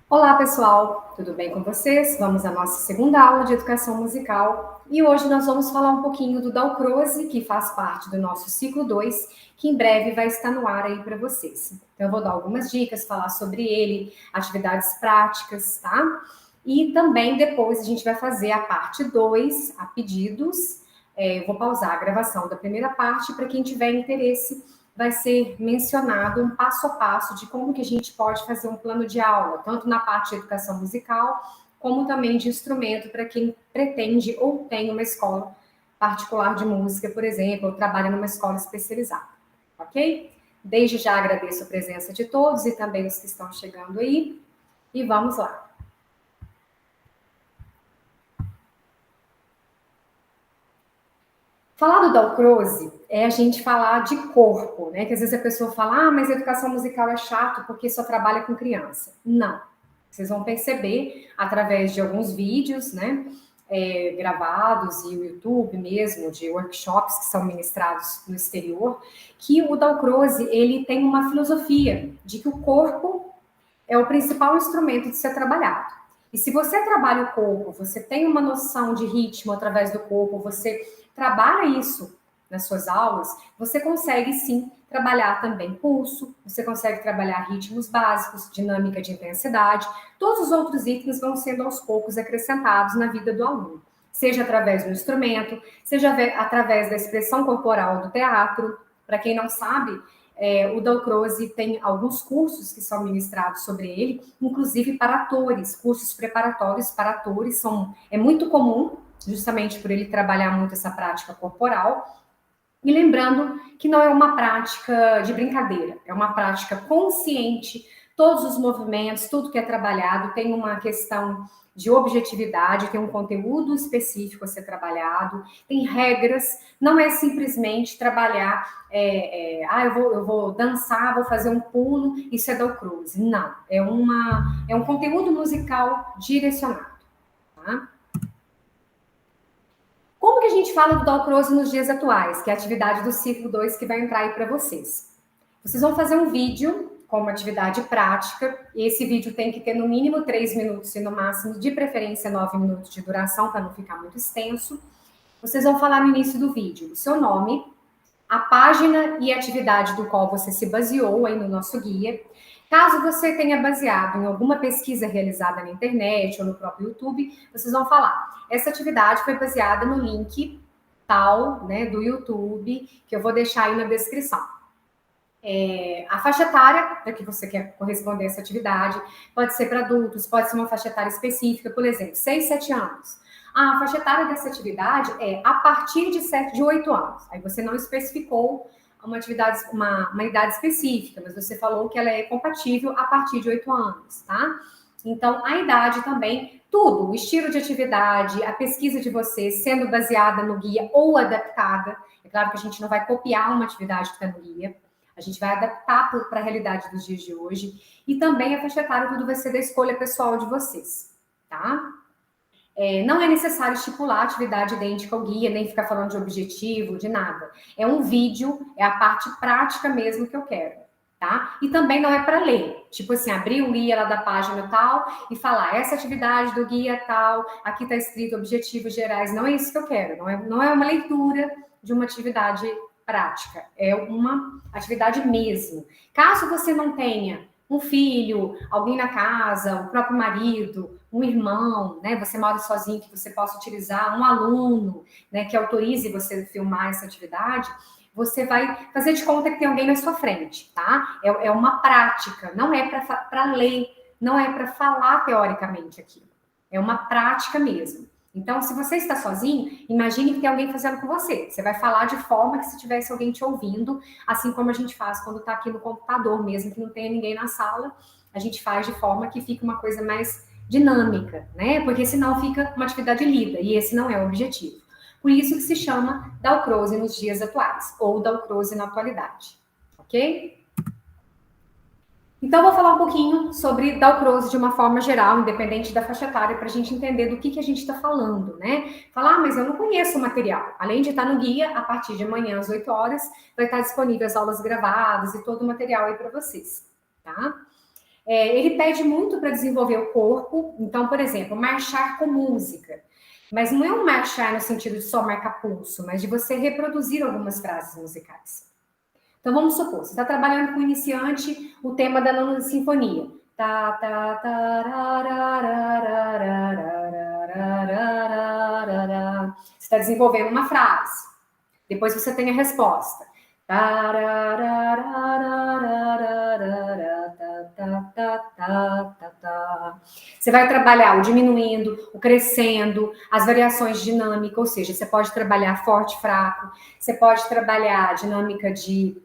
Olá, pessoal! Tudo bem com vocês? Vamos à nossa segunda aula de educação musical e hoje nós vamos falar um pouquinho do Dalcroze, que faz parte do nosso ciclo 2, que em breve vai estar no ar aí para vocês. Então, eu vou dar algumas dicas, falar sobre ele, atividades práticas, tá? E também depois a gente vai fazer a parte 2, a pedidos. Eu vou pausar a gravação da primeira parte para quem tiver interesse vai ser mencionado um passo a passo de como que a gente pode fazer um plano de aula, tanto na parte de educação musical, como também de instrumento para quem pretende ou tem uma escola particular de música, por exemplo, ou trabalha numa escola especializada, ok? Desde já agradeço a presença de todos e também os que estão chegando aí, e vamos lá. Falar do Dalcroze é a gente falar de corpo, né? Que às vezes a pessoa fala, mas a educação musical é chato porque só trabalha com criança. Não. Vocês vão perceber através de alguns vídeos, né? Gravados e o YouTube mesmo, de workshops que são ministrados no exterior, que o Dalcroze, ele tem uma filosofia de que o corpo é o principal instrumento de ser trabalhado. E se você trabalha o corpo, você tem uma noção de ritmo através do corpo, você trabalha isso nas suas aulas, você consegue sim trabalhar também pulso, você consegue trabalhar ritmos básicos, dinâmica de intensidade, todos os outros itens vão sendo aos poucos acrescentados na vida do aluno, seja através do instrumento, seja através da expressão corporal do teatro. Para quem não sabe, o Dalcroze tem alguns cursos que são ministrados sobre ele, inclusive para atores, cursos preparatórios para atores, é muito comum, justamente por ele trabalhar muito essa prática corporal. E lembrando que não é uma prática de brincadeira, é uma prática consciente, todos os movimentos, tudo que é trabalhado tem uma questão de objetividade, tem um conteúdo específico a ser trabalhado, tem regras, não é simplesmente trabalhar, eu vou dançar, vou fazer um pulo, isso é Dalcroze. Não, é um conteúdo musical direcionado, tá? Como que a gente fala do Dalcroze nos dias atuais, que é a atividade do ciclo 2 que vai entrar aí para vocês? Vocês vão fazer um vídeo com uma atividade prática, e esse vídeo tem que ter no mínimo 3 minutos e no máximo, de preferência, 9 minutos de duração, para não ficar muito extenso. Vocês vão falar no início do vídeo o seu nome, a página e atividade do qual você se baseou aí no nosso guia. Caso você tenha baseado em alguma pesquisa realizada na internet ou no próprio YouTube, vocês vão falar: essa atividade foi baseada no link tal, né, do YouTube, que eu vou deixar aí na descrição. A faixa etária para que você quer corresponder a essa atividade pode ser para adultos, pode ser uma faixa etária específica, por exemplo, 6, 7 anos. A faixa etária dessa atividade é a partir de 8 anos. Aí você não especificou uma idade específica, mas você falou que ela é compatível a partir de 8 anos, tá? Então, a idade também, tudo, o estilo de atividade, a pesquisa de vocês sendo baseada no guia ou adaptada. É claro que a gente não vai copiar uma atividade que está no guia, a gente vai adaptar para a realidade dos dias de hoje. E também a faixa etária, tudo vai ser da escolha pessoal de vocês, tá? Não é necessário estipular atividade idêntica ao guia, nem ficar falando de objetivo, de nada. É um vídeo, é a parte prática mesmo que eu quero, tá? E também não é para ler. Tipo assim, abrir o guia lá da página tal e falar, essa atividade do guia tal, aqui está escrito objetivos gerais. Não é isso que eu quero. Não é uma leitura de uma atividade prática. É uma atividade mesmo. Caso você não tenha um filho, alguém na casa, o próprio marido, um irmão, né? Você mora sozinho, que você possa utilizar, um aluno, né? Que autorize você filmar essa atividade, você vai fazer de conta que tem alguém na sua frente, tá? É uma prática, não é para ler, não é para falar teoricamente aquilo. É uma prática mesmo. Então, se você está sozinho, imagine que tem alguém fazendo com você. Você vai falar de forma que se tivesse alguém te ouvindo, assim como a gente faz quando está aqui no computador, mesmo que não tenha ninguém na sala, a gente faz de forma que fique uma coisa mais dinâmica, né? Porque senão fica uma atividade lida, e esse não é o objetivo. Por isso que se chama Dalcroze nos dias atuais, ou Dalcroze na atualidade, ok? Então, vou falar um pouquinho sobre Dalcroze de uma forma geral, independente da faixa etária, para a gente entender do que a gente está falando, né? Falar, mas eu não conheço o material. Além de estar no guia, a partir de amanhã às 8 horas, vai estar disponível as aulas gravadas e todo o material aí para vocês, tá? Ele pede muito para desenvolver o corpo. Então, por exemplo, marchar com música. Mas não é um marchar no sentido de só marcar pulso, mas de você reproduzir algumas frases musicais. Então, vamos supor, você está trabalhando com o iniciante o tema da nona sinfonia. Tá, tá, você está desenvolvendo uma frase. Depois você tem a resposta. Você vai trabalhar o diminuindo, o crescendo, as variações dinâmicas, ou seja, você pode trabalhar forte, fraco, você pode trabalhar a dinâmica de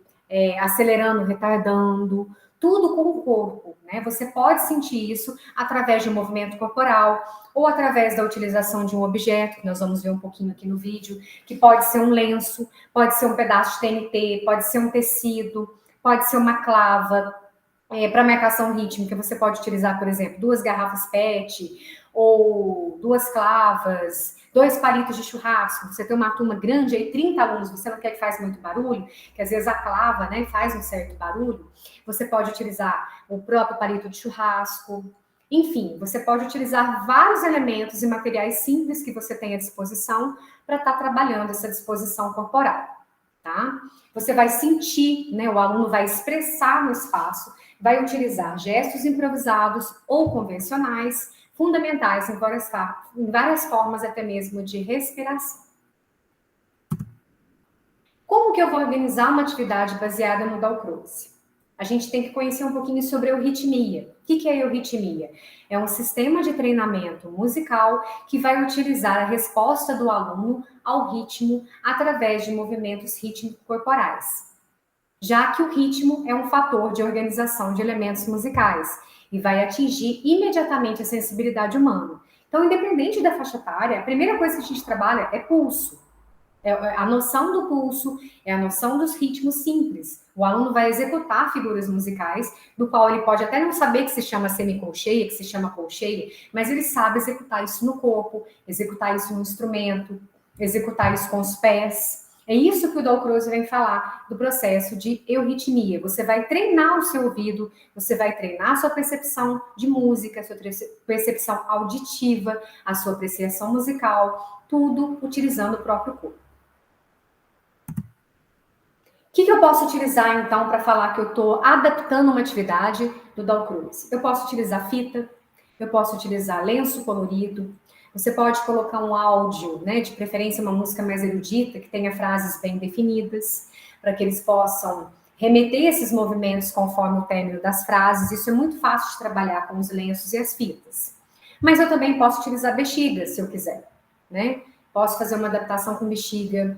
acelerando, retardando, tudo com o corpo, né? Você pode sentir isso através de um movimento corporal ou através da utilização de um objeto, que nós vamos ver um pouquinho aqui no vídeo, que pode ser um lenço, pode ser um pedaço de TNT, pode ser um tecido, pode ser uma clava. Para marcação rítmica, você pode utilizar, por exemplo, 2 garrafas PET ou 2 clavas, 2 palitos de churrasco. Você tem uma turma grande aí, 30 alunos, você não quer que faça muito barulho, que às vezes a clava, né, faz um certo barulho. Você pode utilizar o próprio palito de churrasco. Enfim, você pode utilizar vários elementos e materiais simples que você tem à disposição para estar trabalhando essa disposição corporal, tá? Você vai sentir, né, o aluno vai expressar no espaço, vai utilizar gestos improvisados ou convencionais, fundamentais em várias formas, até mesmo de respiração. Como que eu vou organizar uma atividade baseada no Dalcroze? A gente tem que conhecer um pouquinho sobre a euritmia. O que é a euritmia? É um sistema de treinamento musical que vai utilizar a resposta do aluno ao ritmo através de movimentos rítmicos corporais, já que o ritmo é um fator de organização de elementos musicais e vai atingir imediatamente a sensibilidade humana. Então, independente da faixa etária, a primeira coisa que a gente trabalha é pulso. É a noção do pulso, é a noção dos ritmos simples. O aluno vai executar figuras musicais, do qual ele pode até não saber que se chama semicolcheia, que se chama colcheia, mas ele sabe executar isso no corpo, executar isso no instrumento, executar isso com os pés. É isso que o Dalcroze vem falar do processo de euritmia. Você vai treinar o seu ouvido, você vai treinar a sua percepção de música, a sua percepção auditiva, a sua apreciação musical, tudo utilizando o próprio corpo. O que eu posso utilizar, então, para falar que eu estou adaptando uma atividade do Dalcroze? Eu posso utilizar fita, eu posso utilizar lenço colorido, você pode colocar um áudio, né, de preferência uma música mais erudita, que tenha frases bem definidas, para que eles possam remeter esses movimentos conforme o término das frases. Isso é muito fácil de trabalhar com os lenços e as fitas. Mas eu também posso utilizar bexiga, se eu quiser, né? Posso fazer uma adaptação com bexiga.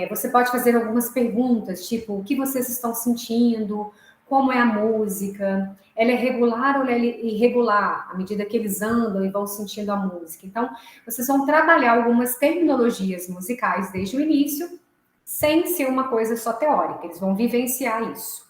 Você pode fazer algumas perguntas, tipo, o que vocês estão sentindo? Como é a música? Ela é regular ou ela é irregular? À medida que eles andam e vão sentindo a música. Então, vocês vão trabalhar algumas terminologias musicais desde o início, sem ser uma coisa só teórica. Eles vão vivenciar isso.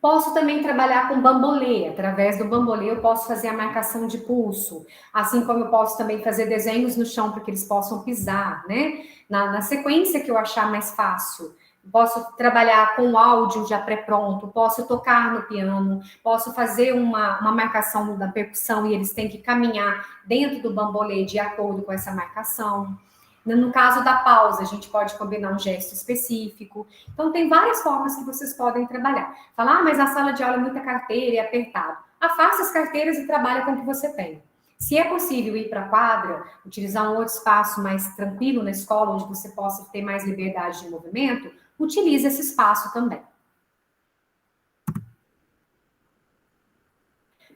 Posso também trabalhar com bambolê. Através do bambolê eu posso fazer a marcação de pulso, assim como eu posso também fazer desenhos no chão para que eles possam pisar, né? Na sequência que eu achar mais fácil. Posso trabalhar com áudio já pré-pronto, posso tocar no piano, posso fazer uma marcação da percussão e eles têm que caminhar dentro do bambolê de acordo com essa marcação. No caso da pausa, a gente pode combinar um gesto específico. Então, tem várias formas que vocês podem trabalhar. Falar, mas a sala de aula é muita carteira e é apertado. Afasta as carteiras e trabalha com o que você tem. Se é possível ir para a quadra, utilizar um outro espaço mais tranquilo na escola, onde você possa ter mais liberdade de movimento, utilize esse espaço também.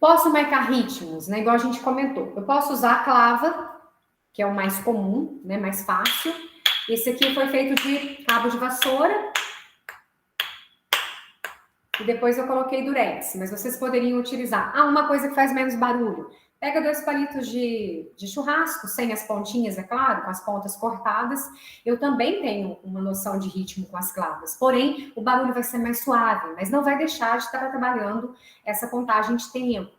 Posso marcar ritmos, né? Igual a gente comentou. Eu posso usar a clava, que é o mais comum, né? Mais fácil. Esse aqui foi feito de cabo de vassoura. E depois eu coloquei durex, mas vocês poderiam utilizar. Uma coisa que faz menos barulho. Pega 2 palitos de churrasco, sem as pontinhas, é claro, com as pontas cortadas. Eu também tenho uma noção de ritmo com as clavas. Porém, o barulho vai ser mais suave, mas não vai deixar de estar trabalhando essa contagem de tempo.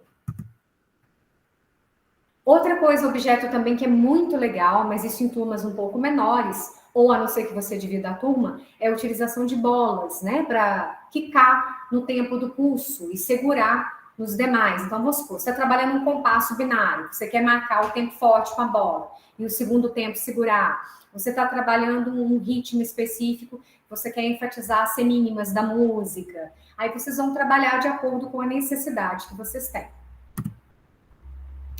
Outra coisa, objeto também que é muito legal, mas isso em turmas um pouco menores, ou a não ser que você divida a turma, é a utilização de bolas, né, para quicar no tempo do pulso e segurar nos demais. Então, vamos supor, você está trabalhando um compasso binário, você quer marcar o tempo forte com a bola e o segundo tempo segurar. Você está trabalhando um ritmo específico, você quer enfatizar as semínimas da música. Aí vocês vão trabalhar de acordo com a necessidade que vocês têm.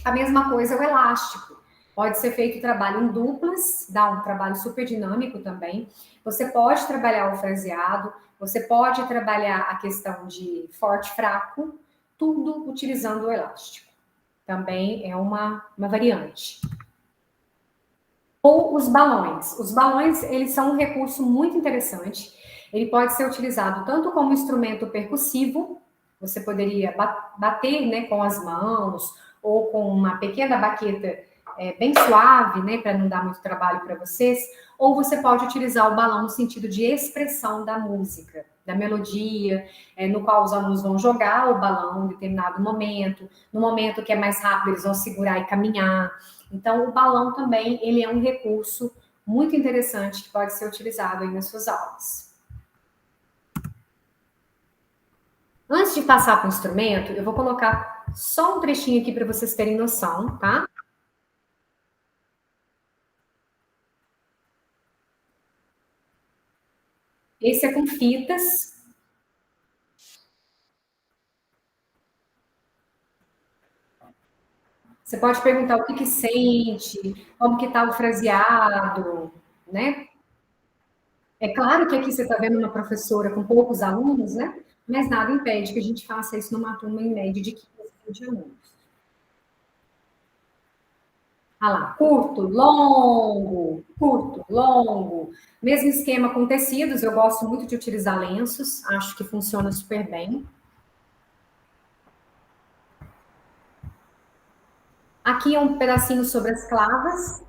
A mesma coisa é o elástico. Pode ser feito trabalho em duplas, dá um trabalho super dinâmico também. Você pode trabalhar o fraseado, você pode trabalhar a questão de forte fraco, tudo utilizando o elástico. Também é uma variante. Ou os balões. Os balões, eles são um recurso muito interessante. Ele pode ser utilizado tanto como instrumento percussivo, você poderia bater, né, com as mãos, ou com uma pequena baqueta bem suave, né, para não dar muito trabalho para vocês, ou você pode utilizar o balão no sentido de expressão da música, da melodia, no qual os alunos vão jogar o balão em determinado momento, no momento que é mais rápido eles vão segurar e caminhar. Então, o balão também, ele é um recurso muito interessante que pode ser utilizado aí nas suas aulas. Antes de passar para o instrumento, eu vou colocar só um trechinho aqui para vocês terem noção, tá? Esse é com fitas. Você pode perguntar o que sente, como que tá o fraseado, né? É claro que aqui você está vendo uma professora com poucos alunos, né? Mas nada impede que a gente faça isso numa turma em média de 15 a 20 alunos. Ah lá, curto, longo. Mesmo esquema com tecidos, eu gosto muito de utilizar lenços, acho que funciona super bem. Aqui é um pedacinho sobre as clavas.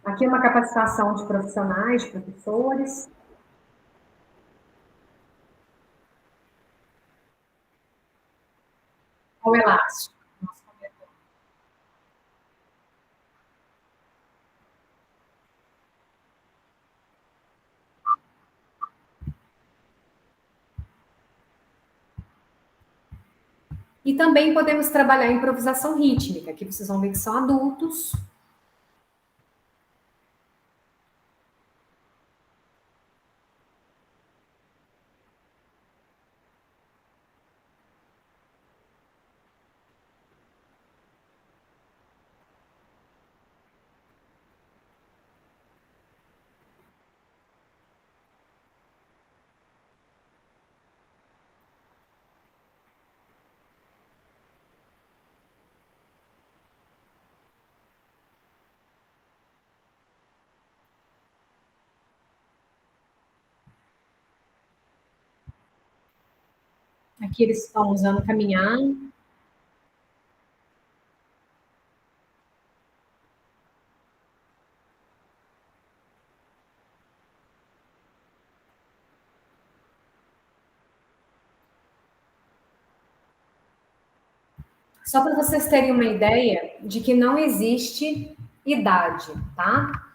Aqui é uma capacitação de profissionais, de professores. O elástico. E também podemos trabalhar a improvisação rítmica, que vocês vão ver que são adultos. Aqui eles estão usando caminhar. Só para vocês terem uma ideia de que não existe idade, tá?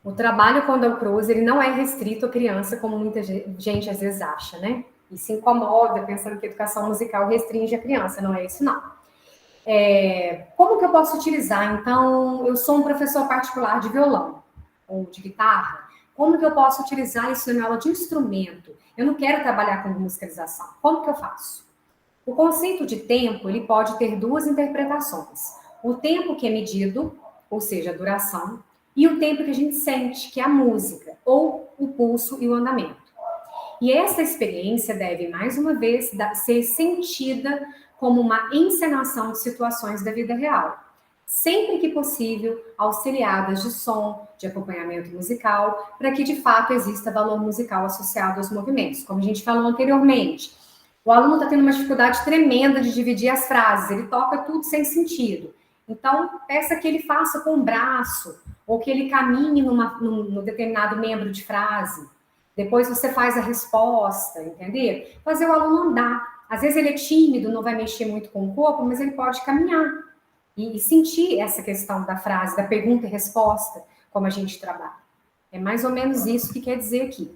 O trabalho com Delcroze, ele não é restrito à criança, como muita gente às vezes acha, né? E se incomoda pensando que a educação musical restringe a criança, não é isso não. Como que eu posso utilizar? Então, eu sou um professor particular de violão ou de guitarra. Como que eu posso utilizar isso na minha aula de instrumento? Eu não quero trabalhar com musicalização. Como que eu faço? O conceito de tempo, ele pode ter duas interpretações. O tempo que é medido, ou seja, a duração, e o tempo que a gente sente, que é a música, ou o pulso e o andamento. E essa experiência deve, mais uma vez, ser sentida como uma encenação de situações da vida real. Sempre que possível, auxiliadas de som, de acompanhamento musical, para que de fato exista valor musical associado aos movimentos. Como a gente falou anteriormente, o aluno está tendo uma dificuldade tremenda de dividir as frases, ele toca tudo sem sentido. Então, peça que ele faça com o braço, ou que ele caminhe num determinado membro de frase. Depois você faz a resposta, entendeu? Fazer o aluno andar. Às vezes ele é tímido, não vai mexer muito com o corpo, mas ele pode caminhar e sentir essa questão da frase, da pergunta e resposta, como a gente trabalha. É mais ou menos isso que quer dizer aqui.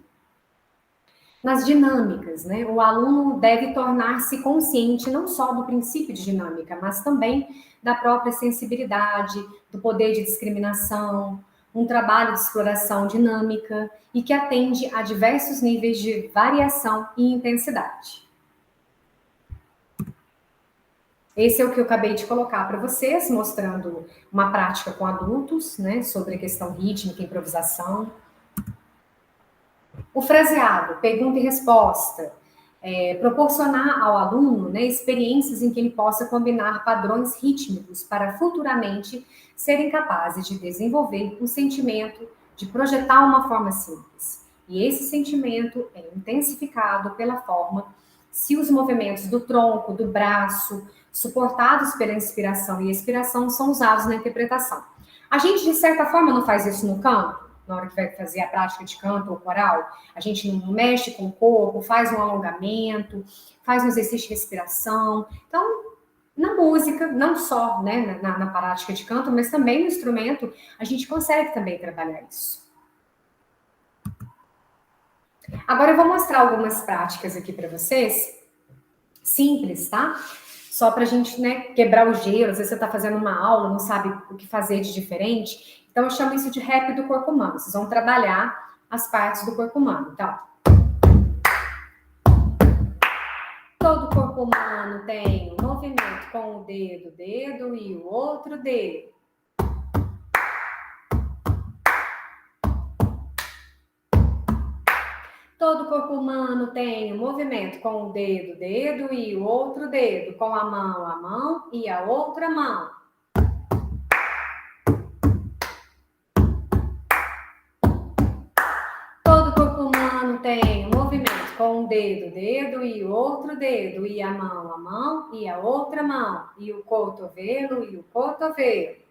Nas dinâmicas, né? O aluno deve tornar-se consciente não só do princípio de dinâmica, mas também da própria sensibilidade, do poder de discriminação, um trabalho de exploração dinâmica e que atende a diversos níveis de variação e intensidade. Esse é o que eu acabei de colocar para vocês, mostrando uma prática com adultos, né, sobre a questão rítmica e improvisação. O fraseado, pergunta e resposta, proporcionar ao aluno, né, experiências em que ele possa combinar padrões rítmicos para futuramente serem capazes de desenvolver um sentimento de projetar uma forma simples. E esse sentimento é intensificado pela forma se os movimentos do tronco, do braço, suportados pela inspiração e expiração, são usados na interpretação. A gente, de certa forma, não faz isso no canto, na hora que vai fazer a prática de canto ou coral. A gente não mexe com o corpo, faz um alongamento, faz um exercício de respiração. Então, na música, não só, né, na prática de canto, mas também no instrumento, a gente consegue também trabalhar isso. Agora eu vou mostrar algumas práticas aqui para vocês, simples, tá? Só para a gente, né, quebrar o gelo. Às vezes você está fazendo uma aula, não sabe o que fazer de diferente. Então eu chamo isso de rap do corpo humano. Vocês vão trabalhar as partes do corpo humano. Então, todo corpo humano tem um movimento com o dedo e o outro dedo. Todo corpo humano tem um movimento com o dedo e o outro dedo, com a mão e a outra mão. Todo corpo humano tem um movimento com o dedo e o outro dedo, e a mão e a outra mão, e o cotovelo e o cotovelo.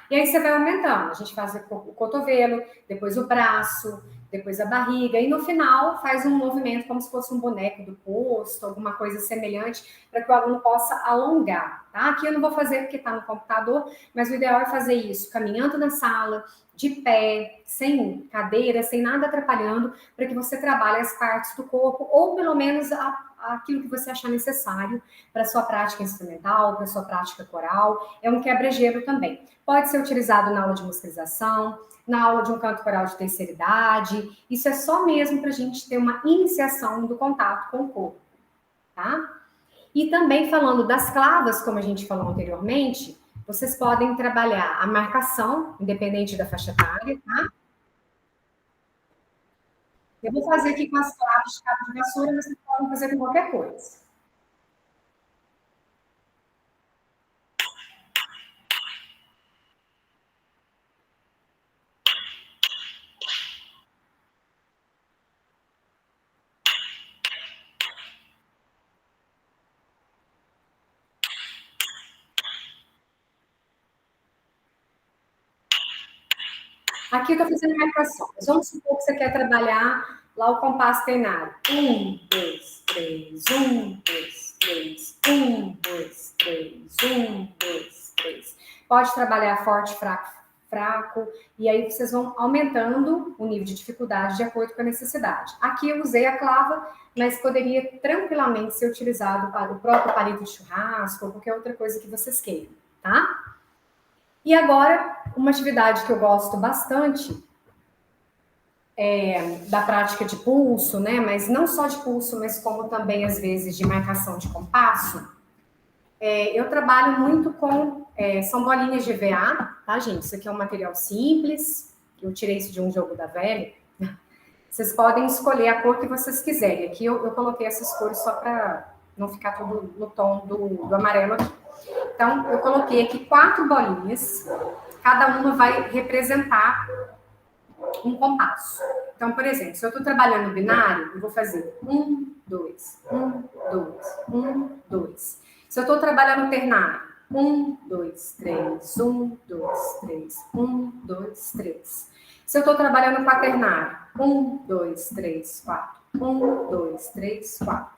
E aí você vai aumentando. A gente faz o cotovelo, depois o braço, depois a barriga, e no final faz um movimento como se fosse um boneco do posto, alguma coisa semelhante, para que o aluno possa alongar, tá? Aqui eu não vou fazer porque está no computador, mas o ideal é fazer isso caminhando na sala, de pé, sem cadeira, sem nada atrapalhando, para que você trabalhe as partes do corpo, ou pelo menos aquilo que você achar necessário para sua prática instrumental, para sua prática coral. É um quebra-gelo também. Pode ser utilizado na aula de musicalização, na aula de um canto coral de terceira idade. Isso é só mesmo para a gente ter uma iniciação do contato com o corpo, tá? E também falando das clavas, como a gente falou anteriormente, vocês podem trabalhar a marcação, independente da faixa etária, tá? Eu vou fazer aqui com as clavas de cabo de vassoura, mas vocês podem fazer com qualquer coisa. Aqui eu estou fazendo marcação. Mas vamos supor que você quer trabalhar lá o compasso ternário. 1, 2, 3, 1, 2, 3, 1, 2, 3, 1, 2, 3. Pode trabalhar forte, fraco, fraco, e aí vocês vão aumentando o nível de dificuldade de acordo com a necessidade. Aqui eu usei a clava, mas poderia tranquilamente ser utilizado para o próprio palito de churrasco ou qualquer outra coisa que vocês queiram, tá? E agora, uma atividade que eu gosto bastante da prática de pulso, né? Mas não só de pulso, mas como também, às vezes, de marcação de compasso. Eu trabalho muito com... são bolinhas de EVA, tá, gente? Isso aqui é um material simples. Eu tirei isso de um jogo da velha. Vocês podem escolher a cor que vocês quiserem. Aqui eu coloquei essas cores só para não ficar tudo no tom do amarelo aqui. Então, eu coloquei aqui 4 bolinhas, cada uma vai representar um compasso. Então, por exemplo, se eu estou trabalhando no binário, eu vou fazer 1, 2, 1, 2, 1, 2. Se eu estou trabalhando ternário, 1, 2, 3, 1, 2, 3, 1, 2, 3. Se eu estou trabalhando quaternário, 1, 2, 3, 4. 1, 2, 3, 4.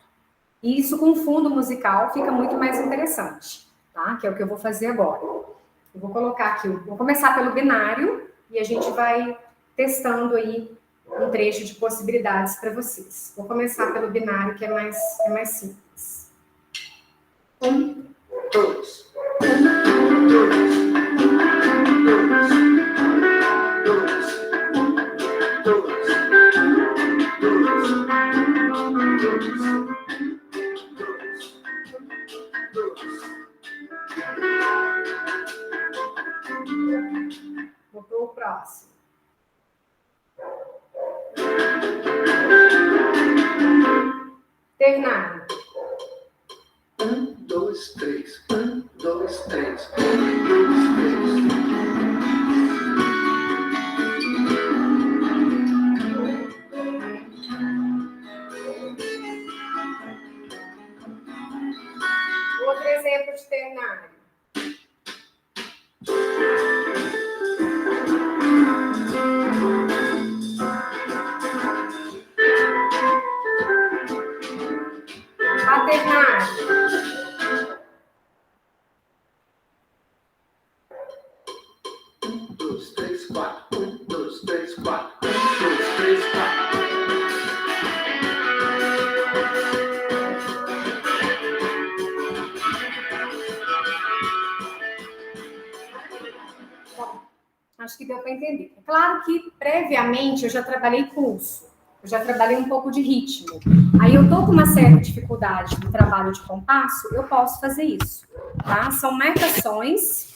E isso com fundo musical fica muito mais interessante, tá? Que é o que eu vou fazer agora. Eu vou colocar aqui, vou começar pelo binário e a gente vai testando aí um trecho de possibilidades para vocês. Vou começar pelo binário, que é mais simples. 1, 2. 1, 2. 2. Vou para o próximo. Ternário. 1, 2, 3. 1, 2, 3. 1, 2, 3. Outro exemplo de ternário. Quaternário. 1, 2, 3, 4. 1, 2, 3, 4. 1, 2, 3, 4. Acho que deu para entender. É claro que, previamente, eu já trabalhei pulso, eu já trabalhei um pouco de ritmo. Aí eu tô com uma certa dificuldade no trabalho de compasso, eu posso fazer isso, tá? São marcações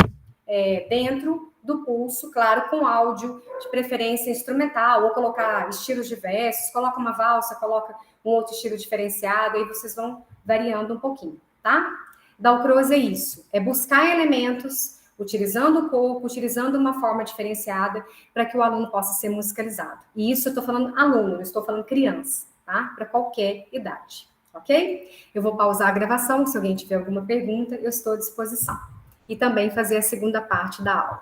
dentro do pulso, claro, com áudio, de preferência instrumental, ou colocar estilos diversos, coloca uma valsa, coloca um outro estilo diferenciado, aí vocês vão variando um pouquinho, tá? Dalcroze é isso, é buscar elementos utilizando o corpo, utilizando uma forma diferenciada para que o aluno possa ser musicalizado. E isso eu estou falando aluno, eu estou falando criança, tá? Para qualquer idade, ok? Eu vou pausar a gravação, se alguém tiver alguma pergunta, eu estou à disposição. E também fazer a segunda parte da aula.